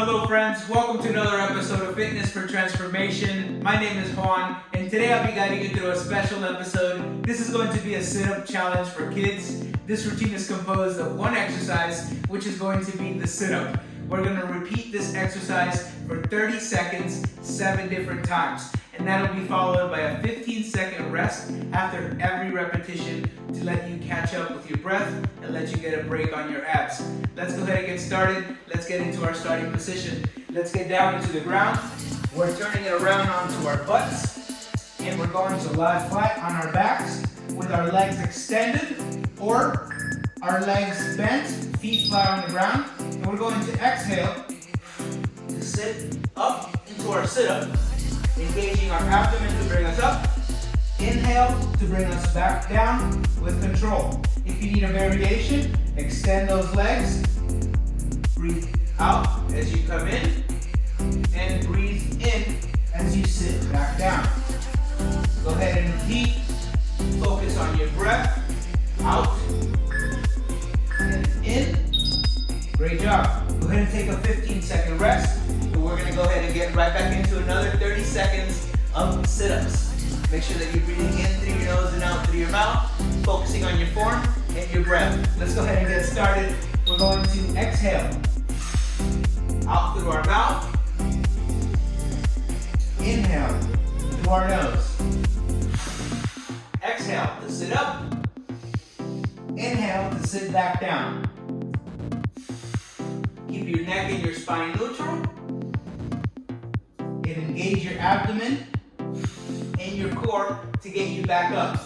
Hello friends, welcome to another episode of Fitness for Transformation. My name is Juan, and today I'll be guiding you through a special episode. This is going to be a sit-up challenge for kids. This routine is composed of one exercise, which is going to be the sit-up. We're going to repeat this exercise for 30 seconds, 7 different times. And that'll be followed by a 15-second rest after every repetition to let you catch up with your breath and let you get a break on your abs. Let's go ahead and get started. Let's get into our starting position. Let's get down into the ground. We're turning it around onto our butts, and we're going to lie flat on our backs with our legs extended or our legs bent, feet flat on the ground. And we're going to exhale to sit up into our sit-up, engaging our abdomen to bring us up. Inhale to bring us back down with control. If you need a variation, extend those legs. Breathe out as you come in, and breathe in as you sit back down. Go ahead and repeat. Focus on your breath. Out and in. Great job. Go ahead and take a 15-second rest. And we're going to go ahead and get right back into another 30 seconds of sit-ups. Make sure that you're breathing in through your nose and out through your mouth, focusing on your form and your breath. Let's go ahead and get started. We're going to exhale out through our mouth. Inhale through our nose. Exhale to sit up. Inhale to sit back down. Keep your neck and your spine neutral. And engage your abdomen and your core to get you back up.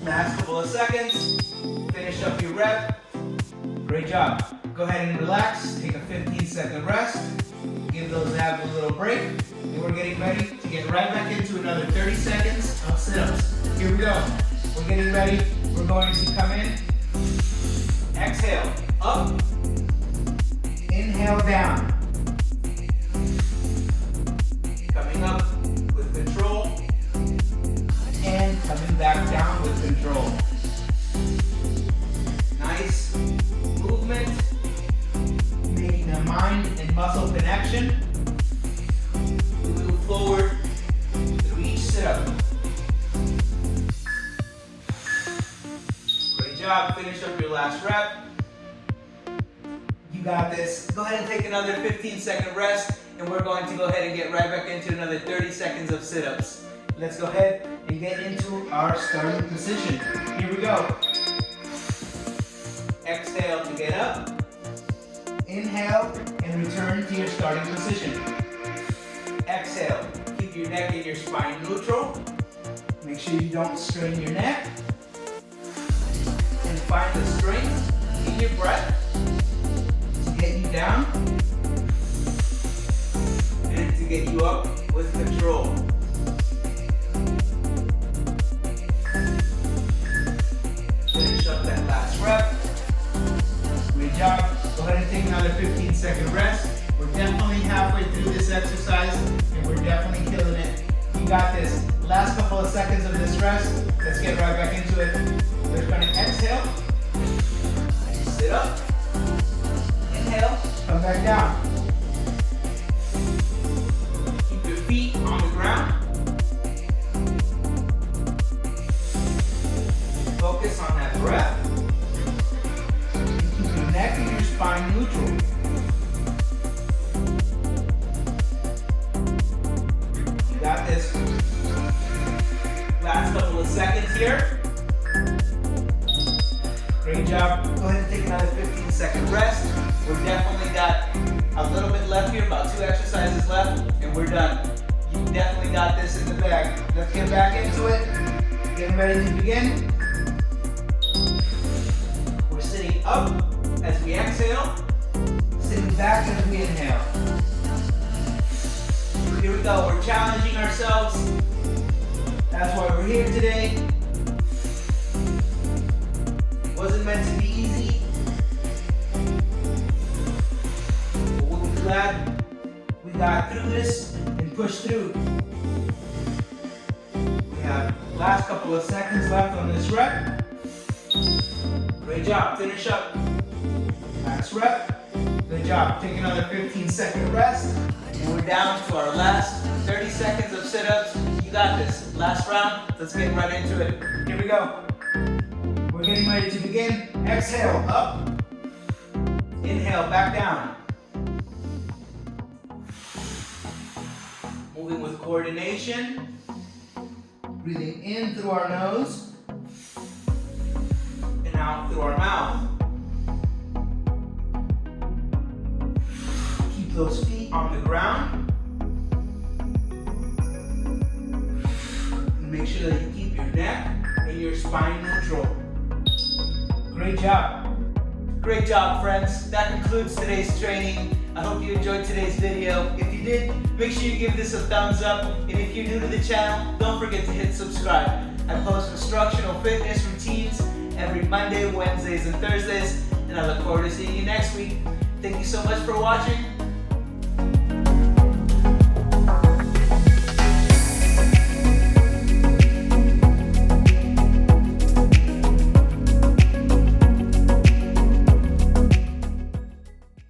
Last couple of seconds. Finish up your rep. Great job. Go ahead and relax. Take a 15-second rest. Give those abs a little break. And we're getting ready to get right back into another 30 seconds of sit-ups. Here we go. We're getting ready. We're going to come in. Exhale. Up. Inhale down. Coming up with control. And coming back down with control. Nice movement. Making a mind and muscle connection. Move forward through each sit-up. Great job. Finish up your last rep. You got this. Go ahead and take another 15-second rest, and we're going to go ahead and get right back into another 30 seconds of sit-ups. Let's go ahead and get into our starting position. Here we go. Exhale to get up. Inhale and return to your starting position. Exhale. Keep your neck and your spine neutral. Make sure you don't strain your neck. And find the strength in your breath to get you down and to get you up with control. Finish up that last rep. Great job. Go ahead and take another 15-second rest. We're definitely halfway through this exercise, and we're definitely killing it. You got this. Last couple of seconds of this rest. Let's get right back into it. We're going to exhale. Sit up. Inhale. Come back down. Keep your feet on the ground. Focus on that breath. Keep your neck and your spine neutral. You got this. Last couple of seconds here. Great job. Go ahead and take another 15-second rest. We've definitely got a little bit left here, about 2 exercises left, and we're done. You definitely got this in the bag. Let's get back into it. Getting ready to begin. We're sitting up as we exhale, sitting back as we inhale. Here we go. We're challenging ourselves. That's why we're here today. Wasn't meant to be easy. But we'll be glad we got through this and pushed through. We have last couple of seconds left on this rep. Great job. Finish up. rep. Good job. Take another 15-second rest. And we're down to our last 30 seconds of sit-ups. You got this. Last round. Let's get right into it. Here we go. We're getting ready to begin. Exhale, up. Inhale, back down. Moving with coordination. Breathing in through our nose and out through our mouth. Keep those feet on the ground. And make sure that you keep your neck and your spine neutral. Great job. Great job, friends. That concludes today's training. I hope you enjoyed today's video. If you did, make sure you give this a thumbs up. And if you're new to the channel, don't forget to hit subscribe. I post instructional fitness routines every Monday, Wednesdays, and Thursdays. And I look forward to seeing you next week. Thank you so much for watching.